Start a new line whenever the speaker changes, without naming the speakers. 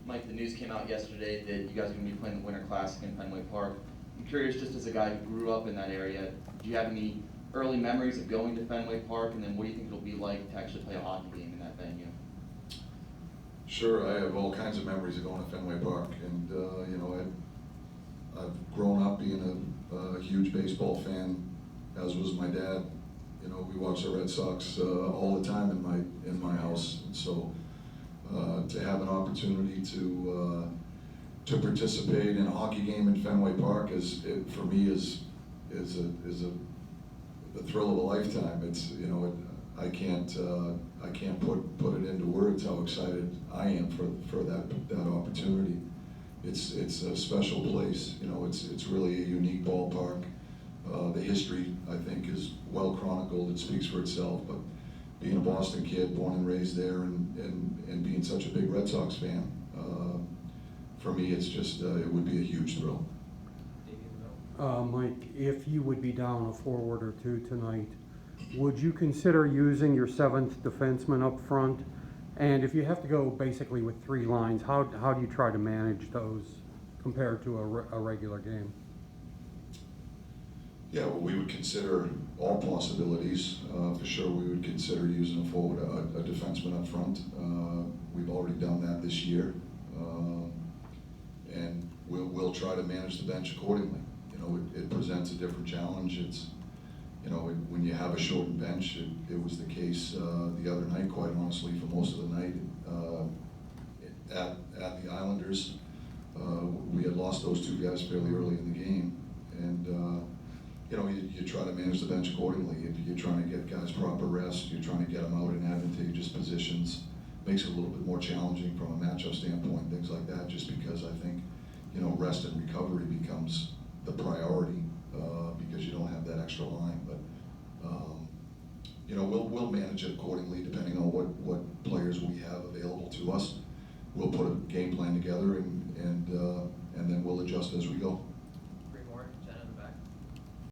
Mike, the news came out yesterday that you guys are going to be playing the Winter Classic in Fenway Park. I'm curious, just as a guy who grew up in that area, do you have any early memories of going to Fenway Park, and then what do you think it'll be like to actually play a hockey game in that venue?
Sure, I have all kinds of memories of going to Fenway Park, and I've grown up being a huge baseball fan, as was my dad. You know, we watched the Red Sox all the time in my house, and so to have an opportunity to participate in a hockey game in Fenway Park for me is the thrill of a lifetime. It's I can't put it into words how excited I am for that opportunity. It's a special place. You know, it's really a unique ballpark. The history, I think, is well chronicled. It speaks for itself. But being a Boston kid, born and raised there, and being such a big Red Sox fan, for me, it's just it would be a huge thrill.
Mike, if you would be down a forward or two tonight, would you consider using your seventh defenseman up front? And if you have to go basically with three lines, how do you try to manage those compared to a regular game?
Yeah, well, we would consider all possibilities. For sure, we would consider using a forward, a defenseman up front. We've already done that this year, and we'll try to manage the bench accordingly. You know, it presents a different challenge. It's, you know, when you have a shortened bench, it was the case the other night, quite honestly, for most of the night at the Islanders. We had lost those two guys fairly early in the game, and you know, you try to manage the bench accordingly. If you're trying to get guys proper rest, you're trying to get them out in advantageous positions. Makes it a little bit more challenging from a matchup standpoint, things like that, just because I think, you know, rest and recovery becomes the priority because you don't have that extra line. But you know, we'll manage it accordingly depending on what players we have available to us. We'll put a game plan together and then we'll adjust as we go.